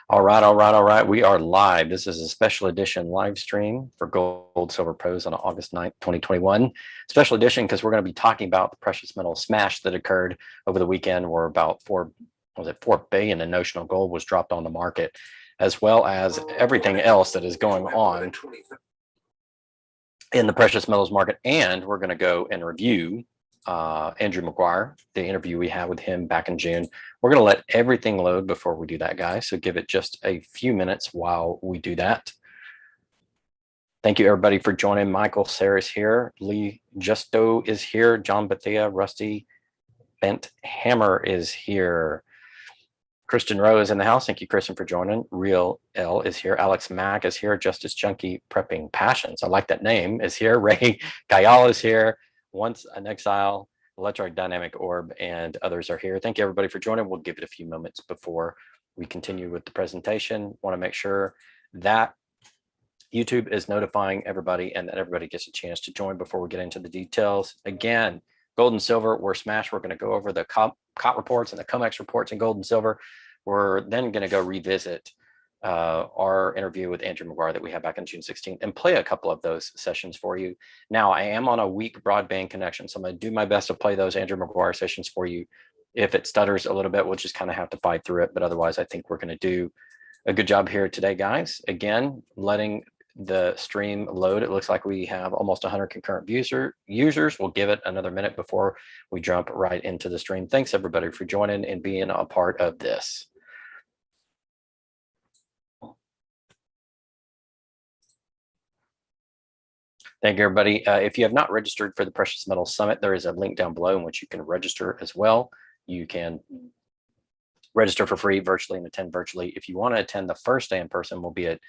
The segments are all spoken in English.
All right. We are live. This is a special edition live stream for Gold Silver Pros on August 9th, 2021. Special edition because we're going to be talking about the precious metal smash that occurred over the weekend where about 4 billion in notional gold was dropped on the market, as well as everything else that is going on in the precious metals market. And we're going to go and review Andrew Maguire, the interview we had with him back in June. We're going to let everything load before we do that, guys. So give it just a few minutes while we do that. Thank you, everybody, for joining. Michael Sarah's here. Lee Justo is here. John Bethea, Rusty Bent Hammer is here. Kristen Rowe is in the house. Thank you, Kristen, for joining. Real L is here. Alex Mack is here. Justice Junkie Prepping Passions. I like that name. Is here. Ray Gayal is here. Once an Exile, Electrodynamic Orb, and others are here. Thank you, everybody, for joining. We'll give it a few moments before we continue with the presentation. Want to make sure that YouTube is notifying everybody and that everybody gets a chance to join before we get into the details. Again, gold and silver were smashed. We're going to go over the COT reports and the COMEX reports in gold and silver. We're then going to go revisit our interview with Andrew Maguire that we had back on June 16th and play a couple of those sessions for you. Now, I am on a weak broadband connection, so I'm going to do my best to play those Andrew Maguire sessions for you. If it stutters a little bit, we'll just kind of have to fight through it. But otherwise, I think we're going to do a good job here today, guys. Again, letting the stream load. It looks like we have almost 100 concurrent users. We'll give it another minute before we jump right into the stream. Thanks, everybody, for joining and being a part of this. Thank you, everybody. If you have not registered for the Precious Metals Summit, there is a link down below in which you can register as well. You can register for free virtually and attend virtually. If you want to attend the first day in person, we'll be at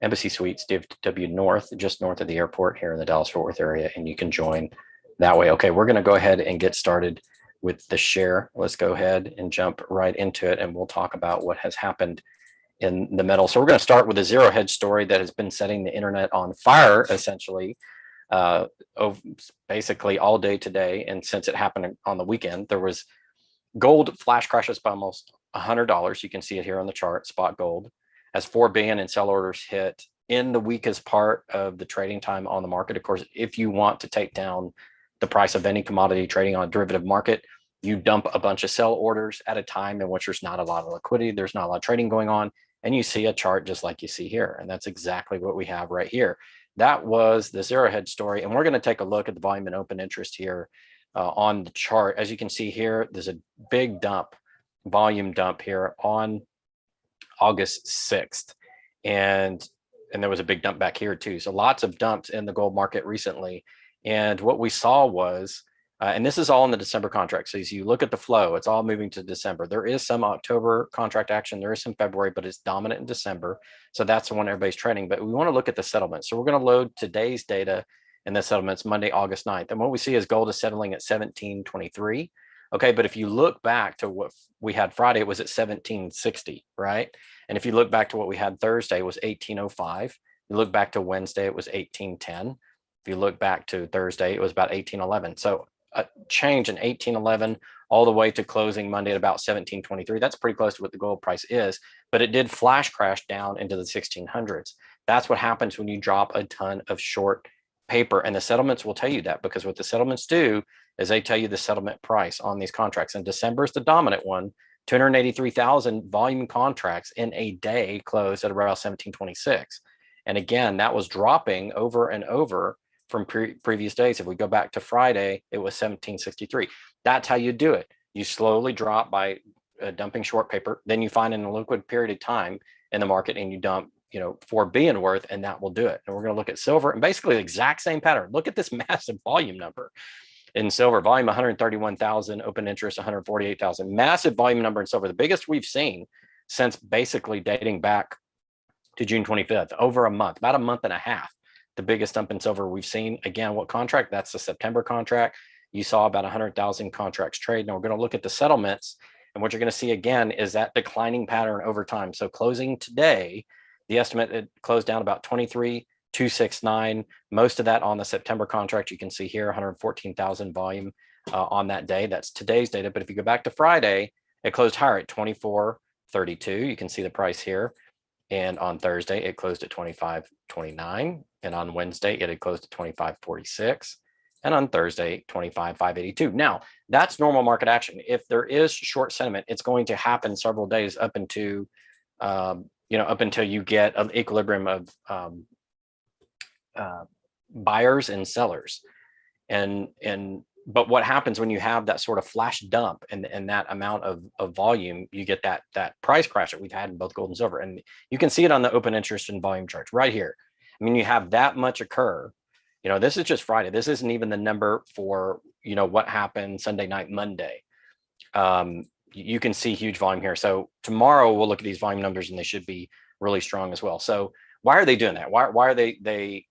Embassy Suites, DFW North, just north of the airport here in the Dallas-Fort Worth area, and you can join that way. Okay, we're going to go ahead and get started with the share. Let's go ahead and jump right into it, and we'll talk about what has happened in the metal. So we're going to start with a zero hedge story that has been setting the internet on fire, essentially, basically all day today. And since it happened on the weekend, there was gold flash crashes by almost $100. You can see it here on the chart, spot gold, as 4 billion in sell orders hit in the weakest part of the trading time on the market. Of course, if you want to take down the price of any commodity trading on a derivative market, you dump a bunch of sell orders at a time in which there's not a lot of liquidity, there's not a lot of trading going on, and you see a chart just like you see here. And that's exactly what we have right here. That was the zero hedge story. And we're going to take a look at the volume and open interest here on the chart. As you can see here, there's a big dump, volume dump here on August 6th. And there was a big dump back here too. So lots of dumps in the gold market recently. And what we saw was, and this is all in the December contract. So as you look at the flow, it's all moving to December. There is some October contract action. There is some February, but it's dominant in December. So that's the one everybody's trading. But we want to look at the settlements. So we're going to load today's data in the settlements Monday, August 9th. And what we see is gold is settling at 1723. Okay, but if you look back to what we had Friday, it was at 1760, right? And if you look back to what we had Thursday, it was 1805. You look back to Wednesday, it was 1810. If you look back to Thursday, it was about 1811. So a change in 1811 all the way to closing Monday at about 1723. That's pretty close to what the gold price is, but it did flash crash down into the 1600s. That's what happens when you drop a ton of short paper, and the settlements will tell you that, because what the settlements do is they tell you the settlement price on these contracts. And December is the dominant one. 283,000 volume contracts in a day closed at around 1726. And again, that was dropping over and over from previous days. If we go back to Friday, it was 1763. That's how you do it. You slowly drop by dumping short paper. Then you find in a liquid period of time in the market and you dump 4 billion worth, and that will do it. And we're going to look at silver and basically the exact same pattern. Look at this massive volume number in silver. Volume 131,000, open interest 148,000. Massive volume number in silver, the biggest we've seen since basically dating back to June 25th, over a month, about a month and a half. The biggest dump in silver we've seen. Again, what contract? That's the September contract. You saw about 100,000 contracts trade. Now we're going to look at the settlements, and what you're going to see again is that declining pattern over time. So closing today, the estimate, it closed down about 23,269. Most of that on the September contract. You can see here 114,000 volume on that day. That's today's data. But if you go back to Friday, it closed higher at 24.32. You can see the price here. And on Thursday, it closed at 25.29. And on Wednesday, it had closed at 25.46. And on Thursday, 25.582. Now, that's normal market action. If there is short sentiment, it's going to happen several days up into, up until you get an equilibrium of buyers and sellers. But what happens when you have that sort of flash dump and that amount of volume, you get that price crash that we've had in both gold and silver. And you can see it on the open interest and volume charts right here. I mean, you have that much occur. This is just Friday. This isn't even the number for, what happened Sunday night, Monday. You can see huge volume here. So tomorrow we'll look at these volume numbers and they should be really strong as well. So why are they doing that? Why are they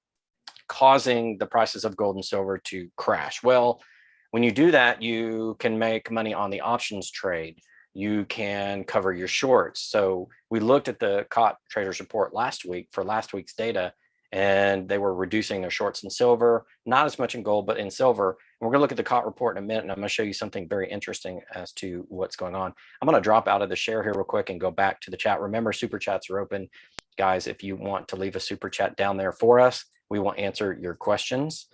causing the prices of gold and silver to crash? Well, when you do that, you can make money on the options trade. You can cover your shorts. So we looked at the COT traders report last week for last week's data, and they were reducing their shorts in silver, not as much in gold, but in silver. And we're going to look at the COT report in a minute, and I'm going to show you something very interesting as to what's going on. I'm going to drop out of the share here real quick and go back to the chat. Remember, super chats are open. Guys, if you want to leave a super chat down there for us, we will answer your questions.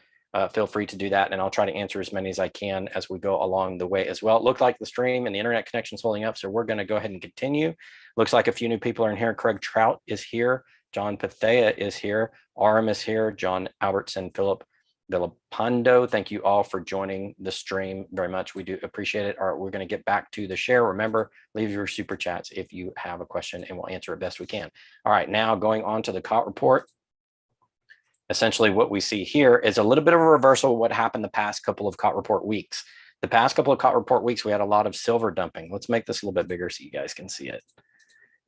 Feel free to do that, and I'll try to answer as many as I can as we go along the way as well. It looked like the stream and the internet connection is holding up, so we're going to go ahead and continue. Looks like a few new people are in here. Craig Trout is here. John Pathea is here. Aram is here. John Albertson, Philip Villapando. Thank you all for joining the stream very much. We do appreciate it. All right, we're going to get back to the share. Remember, leave your super chats if you have a question, and we'll answer it best we can. All right, now going on to the COT report. Essentially, what we see here is a little bit of a reversal of what happened the past couple of COT report weeks. The past couple of COT report weeks, we had a lot of silver dumping. Let's make this a little bit bigger so you guys can see it.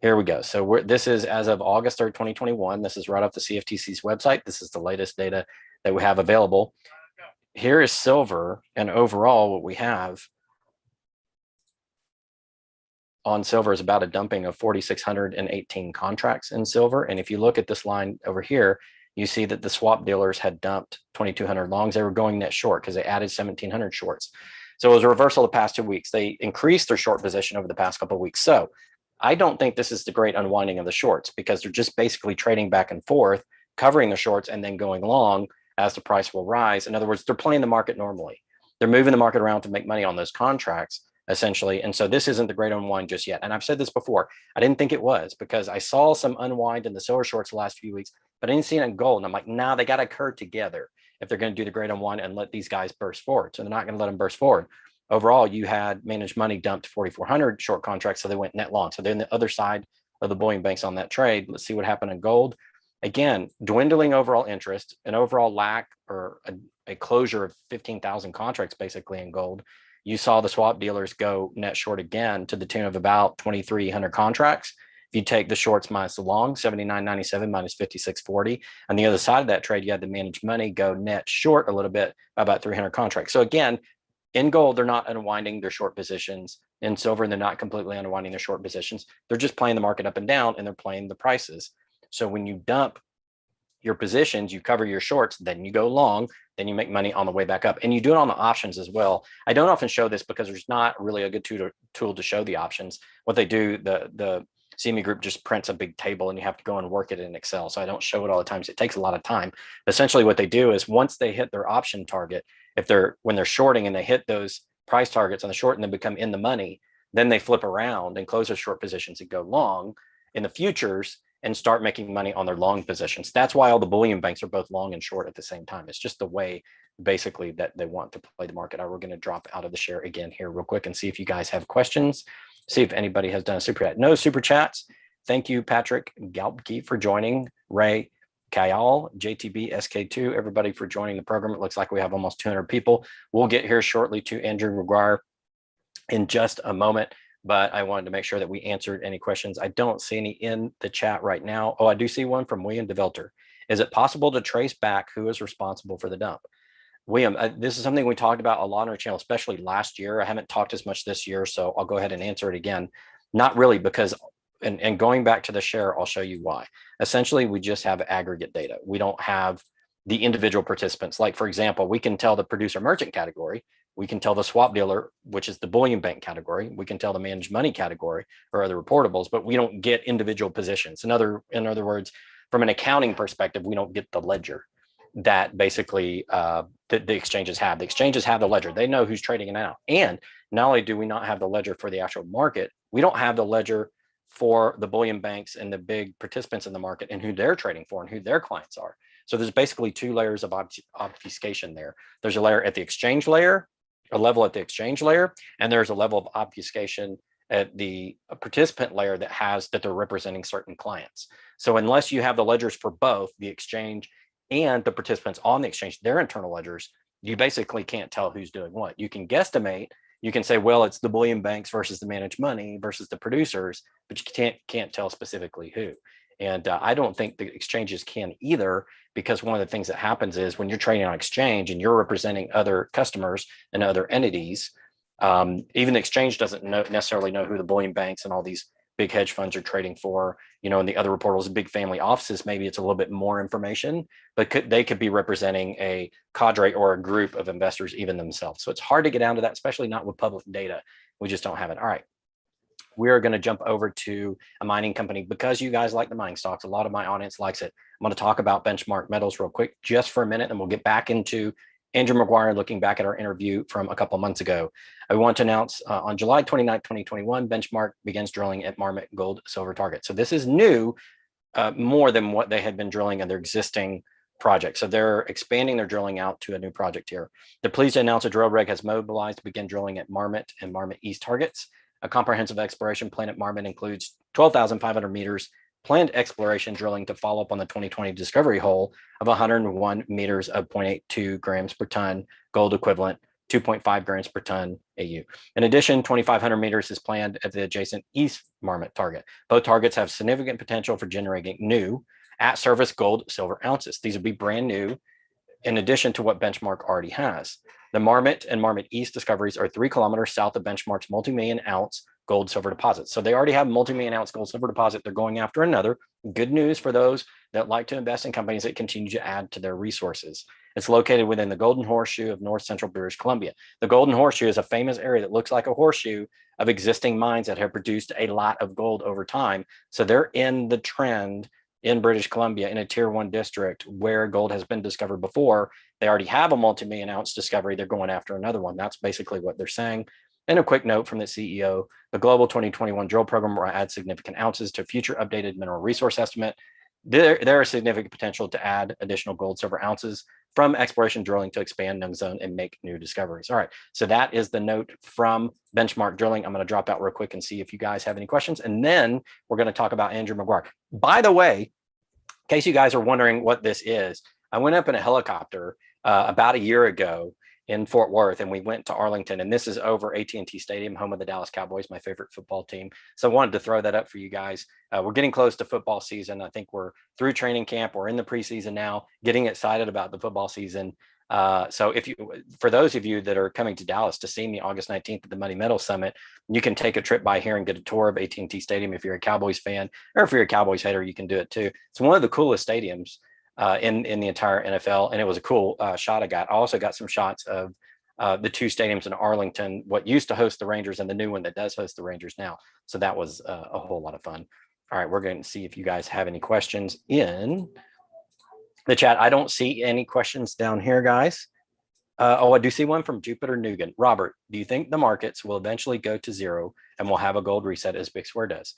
Here we go. So this is as of August 3rd, 2021. This is right off the CFTC's website. This is the latest data that we have available. Here is silver, and overall what we have on silver is about a dumping of 4,618 contracts in silver. And if you look at this line over here, you see that the swap dealers had dumped 2,200 longs. They were going net short because they added 1,700 shorts. So it was a reversal the past 2 weeks. They increased their short position over the past couple of weeks. So I don't think this is the great unwinding of the shorts, because they're just basically trading back and forth, covering the shorts and then going long as the price will rise. In other words, they're playing the market normally. They're moving the market around to make money on those contracts, essentially. And so this isn't the great unwind just yet. And I've said this before, I didn't think it was, because I saw some unwind in the silver shorts the last few weeks, but I didn't see it in gold. And I'm like, nah, they got to occur together if they're going to do the great unwind and let these guys burst forward. So they're not going to let them burst forward. Overall, you had managed money dumped 4,400 short contracts, so they went net long. So they're in the other side of the bullion banks on that trade. Let's see what happened in gold. Again, dwindling overall interest, an overall lack or a closure of 15,000 contracts basically in gold. You saw the swap dealers go net short again to the tune of about 2,300 contracts. If you take the shorts minus the long, 79.97 minus 56.40. On the other side of that trade, you had the managed money go net short a little bit by about 300 contracts. So again, in gold, they're not unwinding their short positions. In silver, they're not completely unwinding their short positions. They're just playing the market up and down, and they're playing the prices. So when you dump your positions, you cover your shorts, then you go long, then you make money on the way back up. And you do it on the options as well. I don't often show this because there's not really a good tool to show the options. What they do, the CME group just prints a big table and you have to go and work it in Excel. So I don't show it all the time. So it takes a lot of time. Essentially what they do is once they hit their option target, when they're shorting and they hit those price targets on the short and they become in the money, then they flip around and close their short positions and go long in the futures and start making money on their long positions. That's why all the bullion banks are both long and short at the same time. It's just the way basically that they want to play the market. We're going to drop out of the share again here real quick and see if you guys have questions. See if anybody has done a super chat. No super chats. Thank you, Patrick Galpke, for joining. Ray Kayal, JTB, SK2, everybody for joining the program. It looks like we have almost 200 people. We'll get here shortly to Andrew Maguire in just a moment, but I wanted to make sure that we answered any questions. I don't see any in the chat right now. Oh, I do see one from William DeVelter. Is it possible to trace back who is responsible for the dump? William, this is something we talked about a lot on our channel, especially last year. I haven't talked as much this year, so I'll go ahead and answer it again. Not really, because, and going back to the share, I'll show you why. Essentially, we just have aggregate data. We don't have the individual participants. Like, for example, we can tell the producer merchant category We can tell the swap dealer, which is the bullion bank category. We can tell the managed money category or other reportables, but we don't get individual positions. In other words, from an accounting perspective, we don't get the ledger that basically the exchanges have. The exchanges have the ledger. They know who's trading it out. And not only do we not have the ledger for the actual market, we don't have the ledger for the bullion banks and the big participants in the market and who they're trading for and who their clients are. So there's basically two layers of obfuscation there. There's a layer at the exchange layer, a level at the exchange layer, and there's a level of obfuscation at the participant layer that they're representing certain clients. So unless you have the ledgers for both the exchange and the participants on the exchange, their internal ledgers, you basically can't tell who's doing what. You can guesstimate. You can say, well, it's the bullion banks versus the managed money versus the producers, but you can't tell specifically who. And I don't think the exchanges can either, because one of the things that happens is when you're trading on exchange and you're representing other customers and other entities, even the exchange doesn't necessarily know who the bullion banks and all these big hedge funds are trading for, and the other reportals, big family offices, maybe it's a little bit more information, but they could be representing a cadre or a group of investors even themselves. So it's hard to get down to that, especially not with public data. We just don't have it. All right. We are going to jump over to a mining company because you guys like the mining stocks. A lot of my audience likes it. I'm going to talk about benchmark metals real quick, just for a minute, and we'll get back into Andrew Maguire, looking back at our interview from a couple of months ago. I want to announce on July 29, 2021, Benchmark begins drilling at Marmot gold silver target. So this is new, more than what they had been drilling in their existing project. So they're expanding their drilling out to a new project here. They're pleased to announce a drill rig has mobilized to begin drilling at Marmot and Marmot East targets. A comprehensive exploration plan at Marmot includes 12,500 meters planned exploration drilling to follow up on the 2020 discovery hole of 101 meters of 0.82 grams per ton gold equivalent, 2.5 grams per ton AU. In addition, 2,500 meters is planned at the adjacent East Marmot target. Both targets have significant potential for generating new at-surface gold, silver ounces. These would be brand new in addition to what Benchmark already has. The Marmot and Marmot East discoveries are 3 kilometers south of Benchmark's multi-million ounce gold silver deposit. So they already have multi-million ounce gold silver deposit. They're going after another. Good news for those that like to invest in companies that continue to add to their resources. It's located within the Golden Horseshoe of north central British Columbia. The Golden Horseshoe is a famous area that looks like a horseshoe of existing mines that have produced a lot of gold over time. So they're in the trend in British Columbia in a tier 1 district where gold has been discovered before. They already have a multi-million ounce discovery. They're going after another one. That's basically what they're saying. And a quick note from the CEO, the global 2021 drill program will add significant ounces to future updated mineral resource estimate. There is significant potential to add additional gold, silver ounces from exploration drilling to expand known zone and make new discoveries. All right, so that is the note from Benchmark Drilling. I'm going to drop out real quick and see if you guys have any questions. And then we're going to talk about Andrew Maguire. By the way, in case you guys are wondering what this is, I went up in a helicopter about a year ago in Fort Worth, and we went to Arlington, and this is over AT&T Stadium, home of the Dallas Cowboys, my favorite football team. So I wanted to throw that up for you guys. We're getting close to football season. I think we're through training camp. We're in the preseason now, getting excited about the football season. So for those of you that are coming to Dallas to see me August 19th at the Money Metal Summit, you can take a trip by here and get a tour of AT&T Stadium. If you're a Cowboys fan, or if you're a Cowboys hater, you can do it too. It's one of the coolest stadiums in the entire NFL, and it was a cool shot I got. I also got some shots of the two stadiums in Arlington, what used to host the Rangers and the new one that does host the Rangers now. So that was a whole lot of fun. All right, we're going to see if you guys have any questions in the chat. I don't see any questions down here, guys. I do see one from Jupiter Nugent. Robert, do you think the markets will eventually go to zero and we'll have a gold reset as Big Square does?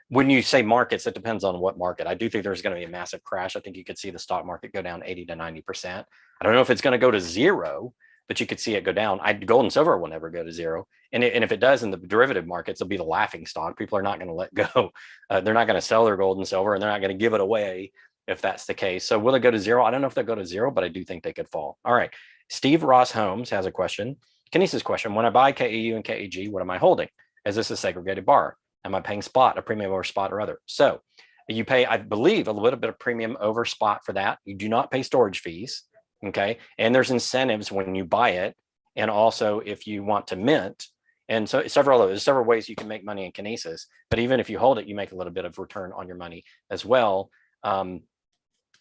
When you say markets, it depends on what market. I do think there's going to be a massive crash. I think you could see the stock market go down 80 to 90%. I don't know if it's going to go to zero, but you could see it go down. Gold and silver will never go to zero. And if it does in the derivative markets, it'll be the laughing stock. People are not going to let go. They're not going to sell their gold and silver, and they're not going to give it away if that's the case. So will it go to zero? I don't know if they'll go to zero, but I do think they could fall. All right. Steve Ross Holmes has a question. Kinesis question. When I buy KEU and KEG, what am I holding? Is this a segregated bar? Am I paying spot, a premium over spot or other? So you pay, I believe, a little bit of premium over spot for that. You do not pay storage fees. Okay. And there's incentives when you buy it. And also if you want to mint. And so there's several ways you can make money in Kinesis, but even if you hold it, you make a little bit of return on your money as well.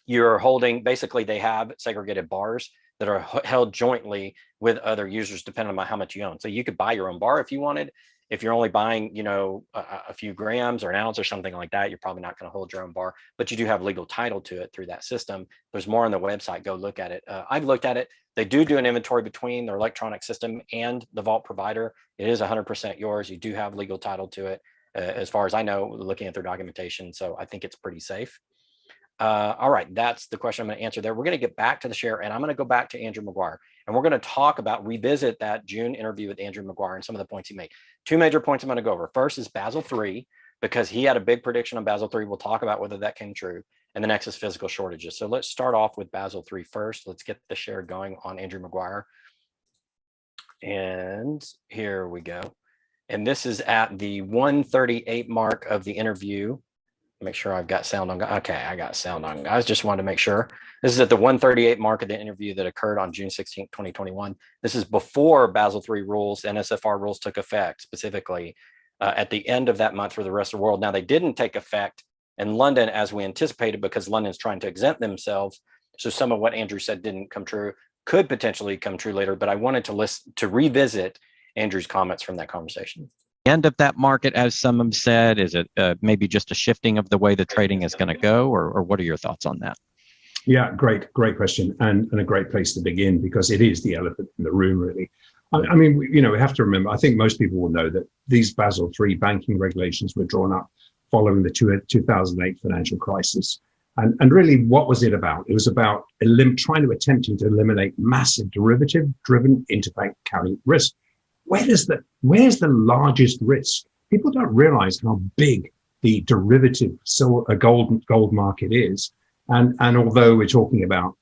You're holding, basically they have segregated bars that are held jointly with other users, depending on how much you own. So you could buy your own bar if you wanted. If you're only buying, a few grams or an ounce or something like that, you're probably not going to hold your own bar, but you do have legal title to it through that system. There's more on the website. Go look at it. I've looked at it. They do an inventory between their electronic system and the vault provider. It is 100% yours. You do have legal title to it, as far as I know, looking at their documentation. So I think it's pretty safe. All right, that's the question I'm going to answer there. We're going to get back to the share, and I'm going to go back to Andrew Maguire, and we're going to revisit that June interview with Andrew Maguire and some of the points he made. Two major points I'm going to go over. First is Basel III, because he had a big prediction on Basel III. We'll talk about whether that came true. And the next is physical shortages. So let's start off with Basel III first. Let's get the share going on Andrew Maguire. And here we go. And this is at the 138 mark of the interview. Make sure I've got sound on. Okay, I got sound on, guys. Just wanted to make sure. This is at the 138 mark of the interview that occurred on June 16, 2021. This is before Basel III rules, NSFR rules took effect, specifically at the end of that month for the rest of the world. Now, they didn't take effect in London as we anticipated, because London's trying to exempt themselves. So some of what Andrew said didn't come true, could potentially come true later. But I wanted to revisit Andrew's comments from that conversation. End of that market, as some have said? Is it maybe just a shifting of the way the trading is going to go, or what are your thoughts on that? Yeah, great question, and a great place to begin, because it is the elephant in the room, really. I mean, we have to remember, I think most people will know that these Basel III banking regulations were drawn up following the 2008 financial crisis. And really, what was it about? It was about attempting to eliminate massive derivative-driven interbank carry risk. Where's the largest risk? People don't realize how big the derivative gold market is. And although we're talking about,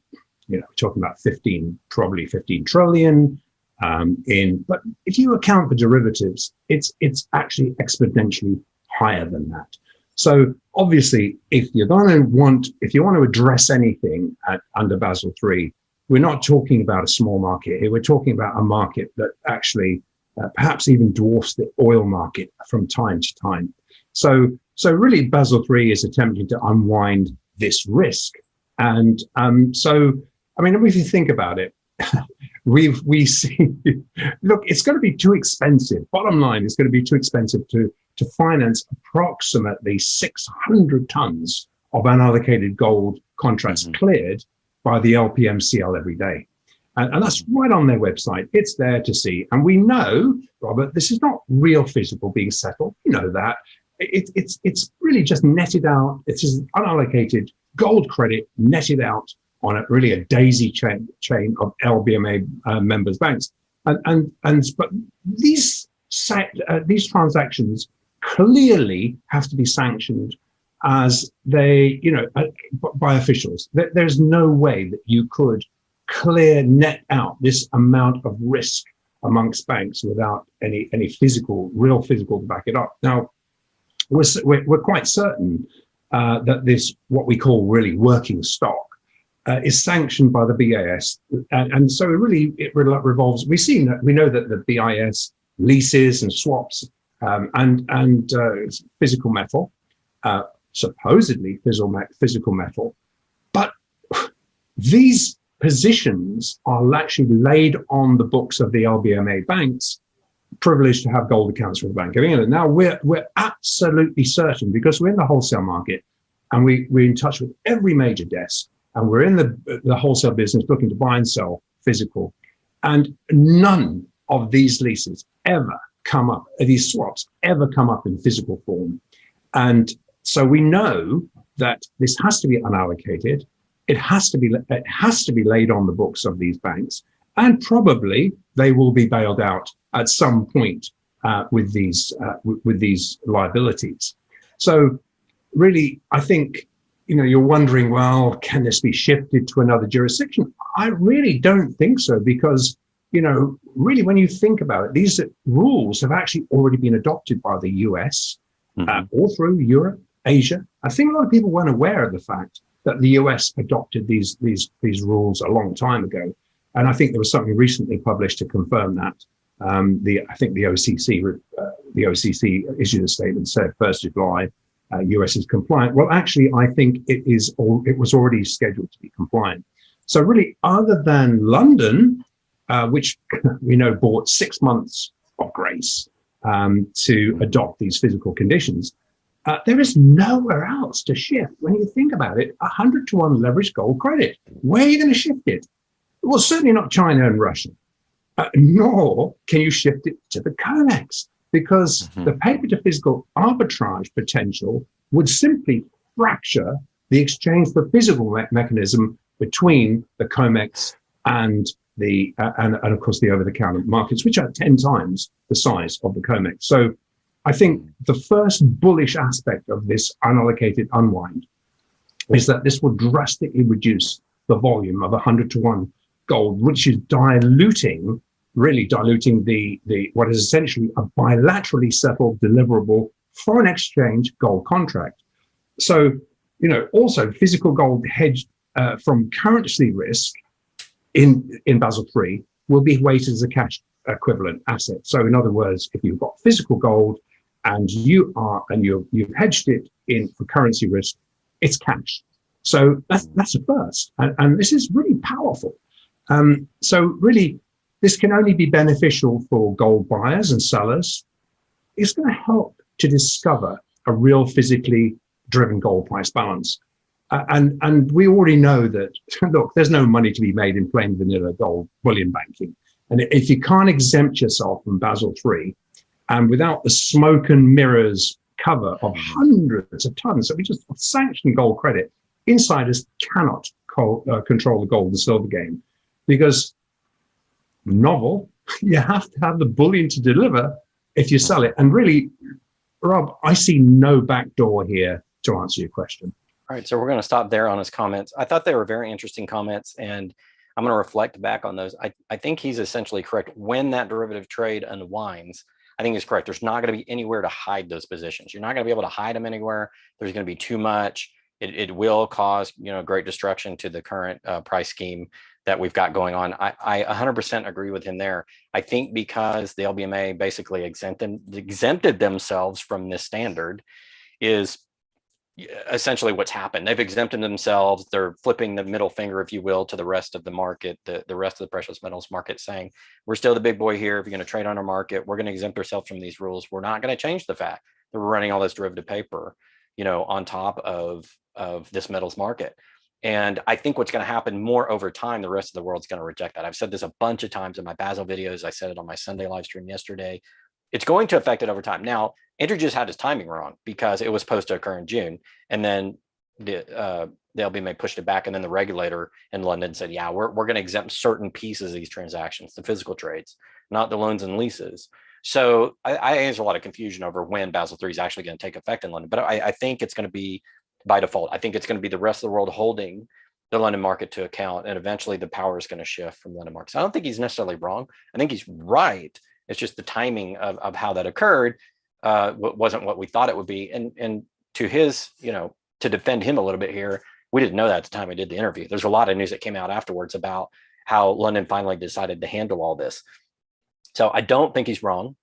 probably 15 trillion but if you account for derivatives, it's actually exponentially higher than that. So obviously, if you want to address anything under Basel III, we're not talking about a small market here. We're talking about a market that actually perhaps even dwarfs the oil market from time to time. So really, Basel III is attempting to unwind this risk. And so, I mean, if you think about it, we see, look, it's going to be too expensive. Bottom line, it's going to be too expensive to finance approximately 600 tons of unallocated gold contracts cleared by the LPMCL every day. And that's right on their website. It's there to see. And we know, Robert, this is not real physical being settled. You know that. It's really just netted out. It's just unallocated gold credit netted out on a daisy chain of LBMA members banks. But these transactions clearly have to be sanctioned as by officials. There's no way that you could net out this amount of risk amongst banks without any real physical to back it up. Now, we're quite certain that this, what we call really working stock, is sanctioned by the BIS, and so it revolves. We know that the BIS leases and swaps and physical metal, supposedly physical metal, but these positions are actually laid on the books of the LBMA banks, privileged to have gold accounts for the Bank of England. Now we're absolutely certain, because we're in the wholesale market and we're in touch with every major desk, and we're in the wholesale business looking to buy and sell physical, and none of these leases ever come up, these swaps ever come up in physical form. And so we know that this has to be unallocated. It has to be laid on the books of these banks, and probably they will be bailed out at some point with these liabilities. So really, I think, you're wondering, well, can this be shifted to another jurisdiction? I really don't think so, because, really, when you think about it, these rules have actually already been adopted by the US, all through Europe, Asia. I think a lot of people weren't aware of the fact that the US adopted these rules a long time ago. And I think there was something recently published to confirm that. I think the OCC issued a statement, said 1st of July, US is compliant. Well, actually, I think it was already scheduled to be compliant. So really, other than London, which we know bought 6 months of grace to adopt these physical conditions, there is nowhere else to shift. When you think about it, 100 to 1 leveraged gold credit, where are you going to shift it? Well, certainly not China and Russia, nor can you shift it to the COMEX, because the paper to physical arbitrage potential would simply fracture the exchange for physical mechanism between the COMEX and the and of course the over-the-counter markets, which are 10 times the size of the COMEX. So I think the first bullish aspect of this unallocated unwind is that this will drastically reduce the volume of 100 to 1 gold, which is really diluting the what is essentially a bilaterally settled deliverable foreign exchange gold contract. So, also physical gold hedged from currency risk in Basel III will be weighted as a cash equivalent asset. So in other words, if you've got physical gold and you've hedged it in for currency risk, it's cash. So that's a first, and this is really powerful. So really, this can only be beneficial for gold buyers and sellers. It's going to help to discover a real physically driven gold price balance. And we already know that, look, there's no money to be made in plain vanilla gold bullion banking. And if you can't exempt yourself from Basel III, and without the smoke and mirrors cover of hundreds of tons, so we just sanction gold credit, insiders cannot control the gold and silver game, because novel, you have to have the bullion to deliver if you sell it. And really, Rob, I see no backdoor here to answer your question. All right, so we're going to stop there on his comments. I thought they were very interesting comments, and I'm going to reflect back on those. I think he's essentially correct. When that derivative trade unwinds, I think he's correct. There's not going to be anywhere to hide those positions. You're not going to be able to hide them anywhere. There's going to be too much. It will cause great destruction to the current price scheme that we've got going on. I 100% agree with him there. I think because the LBMA basically exempted themselves from this standard is essentially what's happened. They've exempted themselves. They're flipping the middle finger, if you will, to the rest of the market, the rest of the precious metals market, saying, we're still the big boy here. If you're going to trade on our market, we're going to exempt ourselves from these rules. We're not going to change the fact that we're running all this derivative paper, on top of this metals market. And I think what's going to happen more over time, the rest of the world's going to reject that. I've said this a bunch of times in my Basel videos. I said it on my Sunday live stream yesterday. It's going to affect it over time. Now, Andrew just had his timing wrong because it was supposed to occur in June. And then the LBMA pushed it back. And then the regulator in London said, yeah, we're going to exempt certain pieces of these transactions, the physical trades, not the loans and leases. So I think there's a lot of confusion over when Basel III is actually going to take effect in London. But I think it's going to be by default. I think it's going to be the rest of the world holding the London market to account. And eventually the power is going to shift from London markets. I don't think he's necessarily wrong. I think he's right. It's just the timing of how that occurred wasn't what we thought it would be. And to his, to defend him a little bit here, we didn't know that at the time we did the interview. There's a lot of news that came out afterwards about how London finally decided to handle all this. So I don't think he's wrong,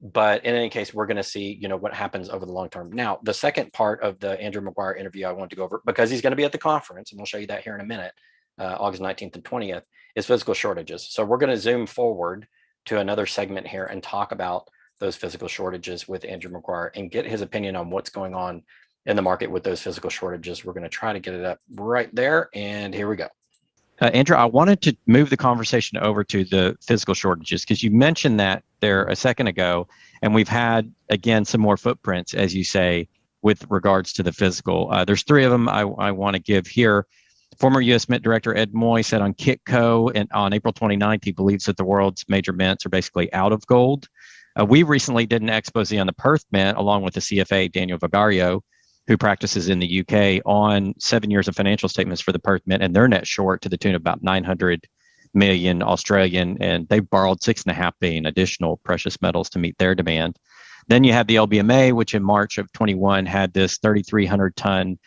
but in any case, we're going to see, what happens over the long term. Now, the second part of the Andrew Maguire interview I wanted to go over, because he's going to be at the conference, and we'll show you that here in a minute, August 19th and 20th, is physical shortages. So we're going to zoom forward to another segment here and talk about those physical shortages with Andrew Maguire and get his opinion on what's going on in the market with those physical shortages. We're going to try to get it up right there. And here we go. Andrew, I wanted to move the conversation over to the physical shortages because you mentioned that there a second ago, and we've had, again, some more footprints, as you say, with regards to the physical. There's three of them I want to give here. Former U.S. Mint Director Ed Moy said on Kitco and on April 29th, he believes that the world's major mints are basically out of gold. We recently did an expose on the Perth Mint, along with the CFA, Daniel Vigario, who practices in the UK, on 7 years of financial statements for the Perth Mint, and they're net short to the tune of about 900 million Australian, and they borrowed 6.5 billion additional precious metals to meet their demand. Then you have the LBMA, which in March of 21 had this 3,300 ton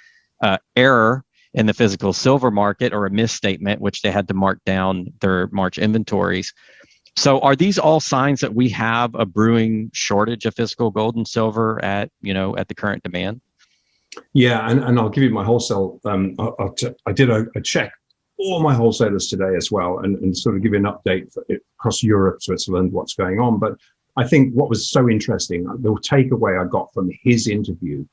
error in the physical silver market, or a misstatement, which they had to mark down their March inventories. So are these all signs that we have a brewing shortage of physical gold and silver at the current demand? Yeah, and I'll give you my wholesale. I did a check all my wholesalers today as well, and sort of give you an update across Europe, Switzerland, what's going on. But I think what was so interesting, the takeaway I got from his interview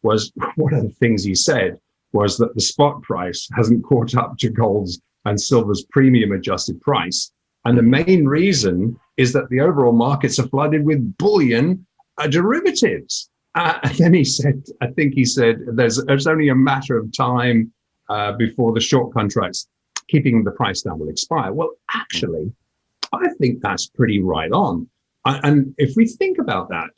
was one of the things he said was that the spot price hasn't caught up to gold's and silver's premium adjusted price. And the main reason is that the overall markets are flooded with bullion derivatives. And then he said, I think he said, there's only a matter of time before the short contracts keeping the price down will expire. Well, actually, I think that's pretty right on. And if we think about that,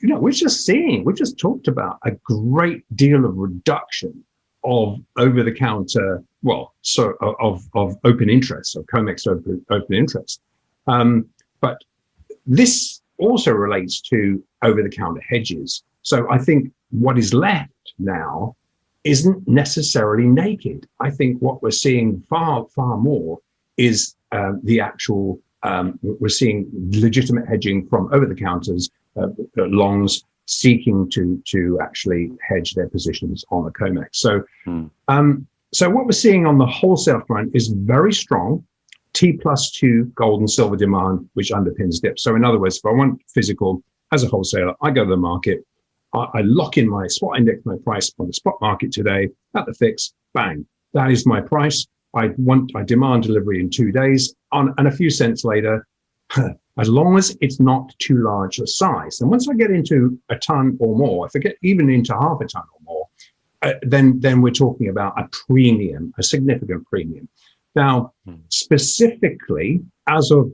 we've just talked about a great deal of reduction of over-the-counter, of open interest, of COMEX open interest. But this also relates to over-the-counter hedges. So I think what is left now isn't necessarily naked. I think what we're seeing far, far more is the actual, we're seeing legitimate hedging from over-the-counters, longs seeking to actually hedge their positions on the COMEX. So what we're seeing on the wholesale front is very strong T+2 gold and silver demand, which underpins dips. So in other words, if I want physical as a wholesaler, I go to the market, I lock in my spot index, my price on the spot market today at the fix, bang, that is my price. I demand delivery in 2 days and a few cents later, as long as it's not too large a size. And once I get into a ton or more, if I get even into half a ton or more, then we're talking about a premium, a significant premium. Now, specifically, as of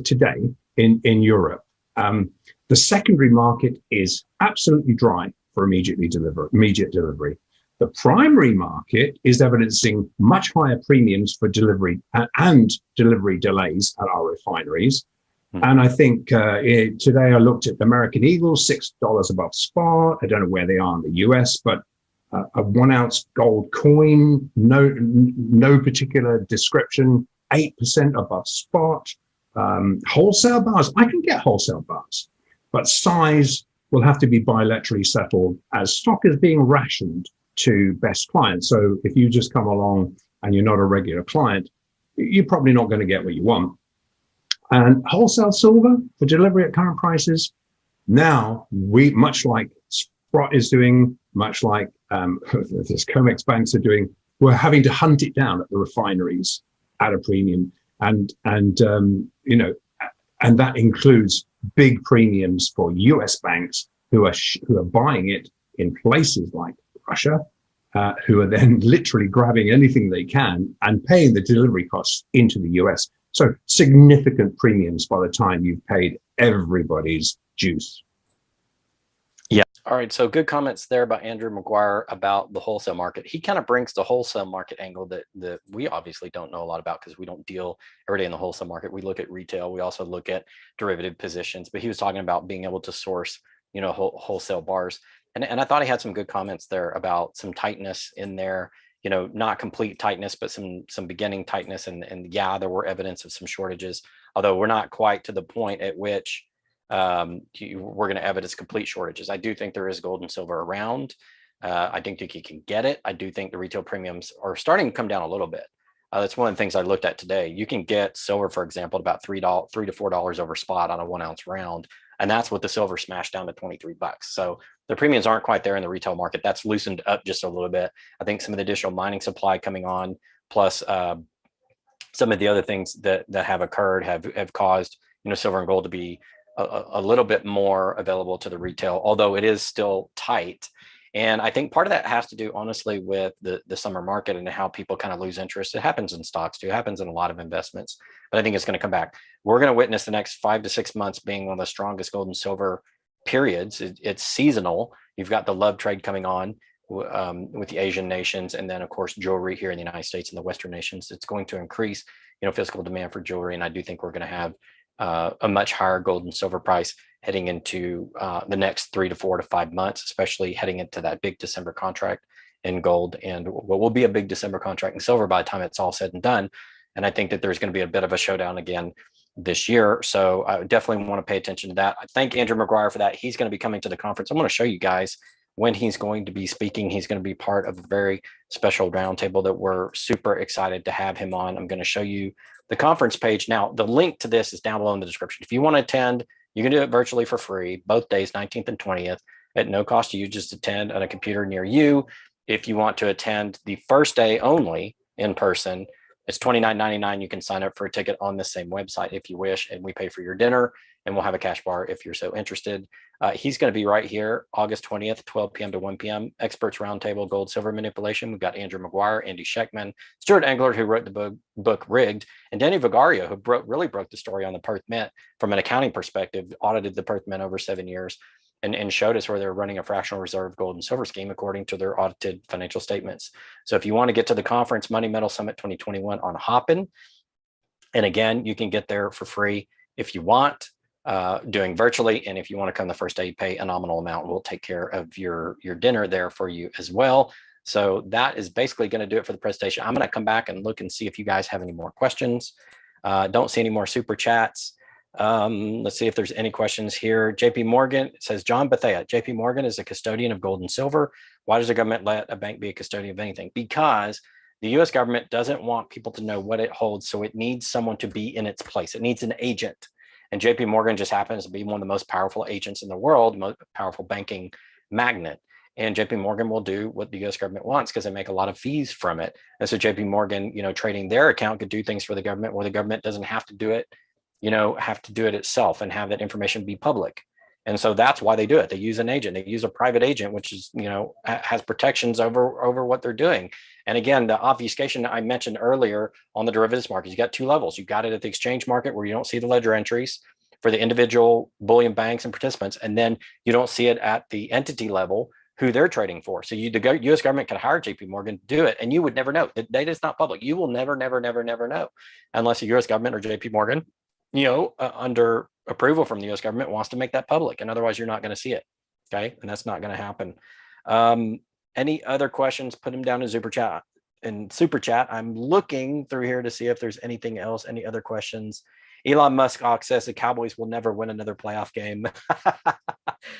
today in Europe, the secondary market is absolutely dry for immediate delivery. The primary market is evidencing much higher premiums for delivery and delivery delays at our refineries. And I think today I looked at the American Eagle, $6 above spot. I don't know where they are in the US, but a 1 ounce gold coin, no particular description, 8% above spot. Wholesale bars, I can get wholesale bars, but size will have to be bilaterally settled as stock is being rationed to best clients. So if you just come along and you're not a regular client, you're probably not going to get what you want. And wholesale silver for delivery at current prices, now we, much like Sprott is doing, much like this COMEX banks are doing, we're having to hunt it down at the refineries at a premium, and that includes big premiums for U.S. banks who are buying it in places like Russia, who are then literally grabbing anything they can and paying the delivery costs into the U.S. So significant premiums by the time you've paid everybody's juice. Yeah. All right. So good comments there by Andrew Maguire about the wholesale market. He kind of brings the wholesale market angle that we obviously don't know a lot about because we don't deal every day in the wholesale market. We look at retail. We also look at derivative positions. But he was talking about being able to source, wholesale bars. And I thought he had some good comments there about some tightness in there. Not complete tightness, but some beginning tightness. And yeah, there were evidence of some shortages, although we're not quite to the point at which we're going to evidence complete shortages. I do think there is gold and silver around. I think you can get it. I do think the retail premiums are starting to come down a little bit. That's one of the things I looked at today. You can get silver, for example, at about $3 to $4 over spot on a 1 ounce round. And that's what the silver smashed down to $23. So the premiums aren't quite there in the retail market. That's loosened up just a little bit. I think some of the additional mining supply coming on, plus some of the other things that have occurred have caused silver and gold to be a little bit more available to the retail, although it is still tight. And I think part of that has to do, honestly, with the summer market and how people kind of lose interest. It happens in stocks too. It happens in a lot of investments, but I think it's going to come back. We're going to witness the next 5 to 6 months being one of the strongest gold and silver periods. It's seasonal. You've got the love trade coming on with the Asian nations, and then of course jewelry here in the United States and the Western nations. It's going to increase, physical demand for jewelry, and I do think we're going to have a much higher gold and silver price heading into the next 3 to 4 to 5 months, especially heading into that big December contract in gold and what will be a big December contract in silver by the time it's all said and done. And I think that there's going to be a bit of a showdown again this year. So I definitely want to pay attention to that. I thank Andrew Maguire for that. He's going to be coming to the conference. I'm going to show you guys when he's going to be speaking. He's going to be part of a very special roundtable that we're super excited to have him on. I'm going to show you the conference page. Now, the link to this is down below in the description. If you want to attend, you can do it virtually for free, both days, 19th and 20th, at no cost to you. Just attend on a computer near you. If you want to attend the first day only in person, it's $29.99. You can sign up for a ticket on the same website if you wish, and we pay for your dinner, and we'll have a cash bar if you're so interested. He's going to be right here, August 20th, 12 p.m. to 1 p.m. Experts Roundtable, Gold, Silver Manipulation. We've got Andrew Maguire, Andy Scheckman, Stuart Engler, who wrote the book Rigged, and Danny Vigario, who really broke the story on the Perth Mint from an accounting perspective, audited the Perth Mint over 7 years, and showed us where they're running a fractional reserve gold and silver scheme according to their audited financial statements. So if you want to get to the conference, Money Metal Summit 2021 on Hopin, and again, you can get there for free if you want, doing virtually. And if you want to come the first day, you pay a nominal amount. We'll take care of your dinner there for you as well. So that is basically going to do it for the presentation. I'm going to come back and look and see if you guys have any more questions. Don't see any more super chats. Let's see if there's any questions here. JP Morgan says, John Bethea, JP Morgan is a custodian of gold and silver. Why does the government let a bank be a custodian of anything? Because the US government doesn't want people to know what it holds, so it needs someone to be in its place. It needs an agent. And JP Morgan just happens to be one of the most powerful agents in the world, most powerful banking magnet. And JP Morgan will do what the US government wants because they make a lot of fees from it. And so JP Morgan, trading their account could do things for the government where the government doesn't have to do it, have to do it itself and have that information be public. And so that's why they do it. They use an agent. They use a private agent, which is, has protections over what they're doing. And again, the obfuscation I mentioned earlier on the derivatives market, you got two levels. You got it at the exchange market where you don't see the ledger entries for the individual bullion banks and participants. And then you don't see it at the entity level who they're trading for. So the US government could hire JP Morgan to do it, and you would never know. The data is not public. You will never know unless the US government or JP Morgan, under approval from the US government wants to make that public. And otherwise you're not going to see it. Okay. And that's not going to happen. Any other questions, put them down in super chat. I'm looking through here to see if there's anything else, any other questions. Elon Musk says the Cowboys will never win another playoff game.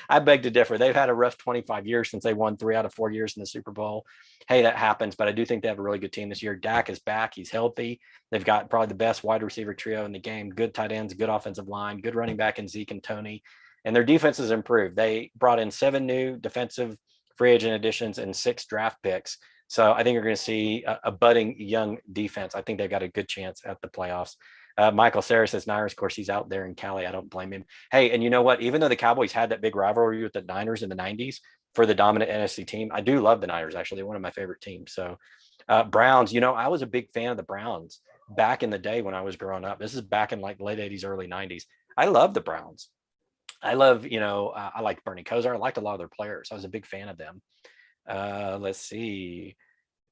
I beg to differ. They've had a rough 25 years since they won 3 out of 4 years in the Super Bowl. Hey, that happens, but I do think they have a really good team this year. Dak is back. He's healthy. They've got probably the best wide receiver trio in the game, good tight ends, good offensive line, good running back in Zeke and Tony, and their defense has improved. They brought in 7 new defensive free agent additions and 6 draft picks. So I think you're going to see a budding young defense. I think they've got a good chance at the playoffs. Michael Sarah says Niners. Of course, he's out there in Cali. I don't blame him. Hey, and you know what? Even though the Cowboys had that big rivalry with the Niners in the 90s for the dominant NFC team, I do love the Niners. Actually, they're one of my favorite teams. So Browns, I was a big fan of the Browns back in the day when I was growing up. This is back in like late 80s, early 90s. I love the Browns. I love, I liked Bernie Kosar. I liked a lot of their players. I was a big fan of them. Let's see.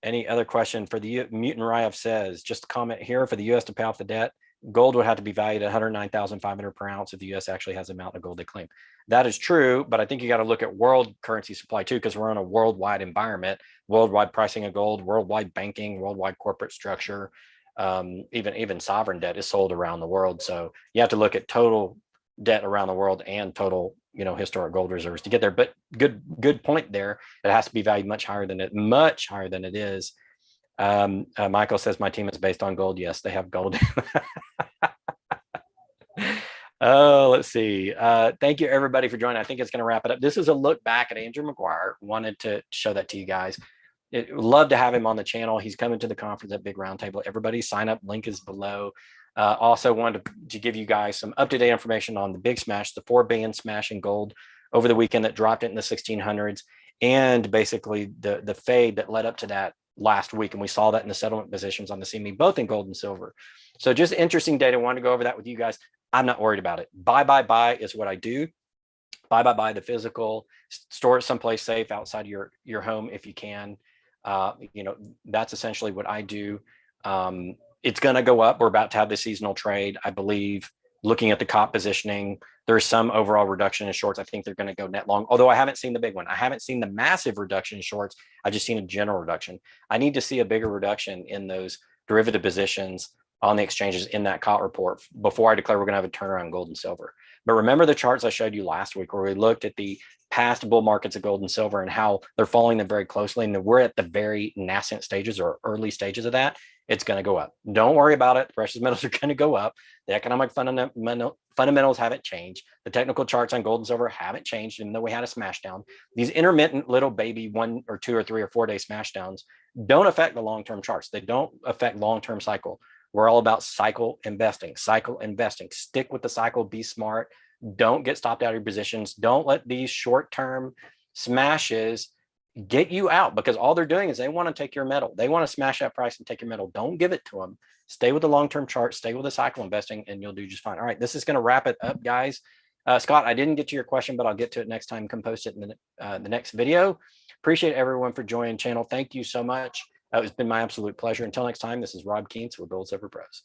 Any other question for the Mutant Ryef says, just a comment here, for the U.S. to pay off the debt, gold would have to be valued at $109,500 per ounce if the U.S. actually has the amount of gold they claim. That is true, but I think you got to look at world currency supply too, because we're in a worldwide environment, worldwide pricing of gold, worldwide banking, worldwide corporate structure, even sovereign debt is sold around the world. So you have to look at total debt around the world and total, historic gold reserves to get there. But good point there. It has to be valued much higher than it is. Michael says my team is based on gold. Yes, they have gold. Oh, let's see. Thank you everybody for joining. I think it's going to wrap it up. This is a look back at Andrew Maguire. Wanted to show that to you guys. Love to have him on the channel. He's coming to the conference at Big Roundtable. Everybody sign up. Link is below. Also wanted to give you guys some up-to-date information on the big smash, the 4 billion smash in gold over the weekend that dropped it in the 1600s, and basically the fade that led up to that last week. And we saw that in the settlement positions on the CME, both in gold and silver. So just interesting data. I wanted to go over that with you guys. I'm not worried about it. Buy is what I do. Buy the physical, store it someplace safe outside your home if you can. That's essentially what I do. It's going to go up. We're about to have the seasonal trade, I believe. Looking at the COT positioning, there's some overall reduction in shorts. I think they're going to go net long, although I haven't seen the big one. I haven't seen the massive reduction in shorts. I've just seen a general reduction. I need to see a bigger reduction in those derivative positions on the exchanges in that COT report before I declare we're going to have a turnaround in gold and silver. But remember the charts I showed you last week where we looked at the past bull markets of gold and silver and how they're following them very closely. And we're at the very nascent stages or early stages of that. It's going to go up. Don't worry about it. Precious metals are going to go up. The economic fundamentals haven't changed. The technical charts on gold and silver haven't changed, even though we had a smash down. These intermittent little baby 1 or 2 or 3 or 4 day smash downs don't affect the long-term charts. They don't affect long-term cycle. We're all about cycle investing. Stick with the cycle, be smart. Don't get stopped out of your positions. Don't let these short-term smashes get you out, because all they're doing is they want to take your metal. They want to smash that price and take your metal. Don't give it to them. Stay with the long-term chart, stay with the cycle investing, and you'll do just fine. All right, this is going to wrap it up, guys. Scott, I didn't get to your question, but I'll get to it next time. Come post it in the next video. Appreciate everyone for joining the channel. Thank you so much. It's been my absolute pleasure. Until next time, this is Rob Keens with Gold Silver Pros.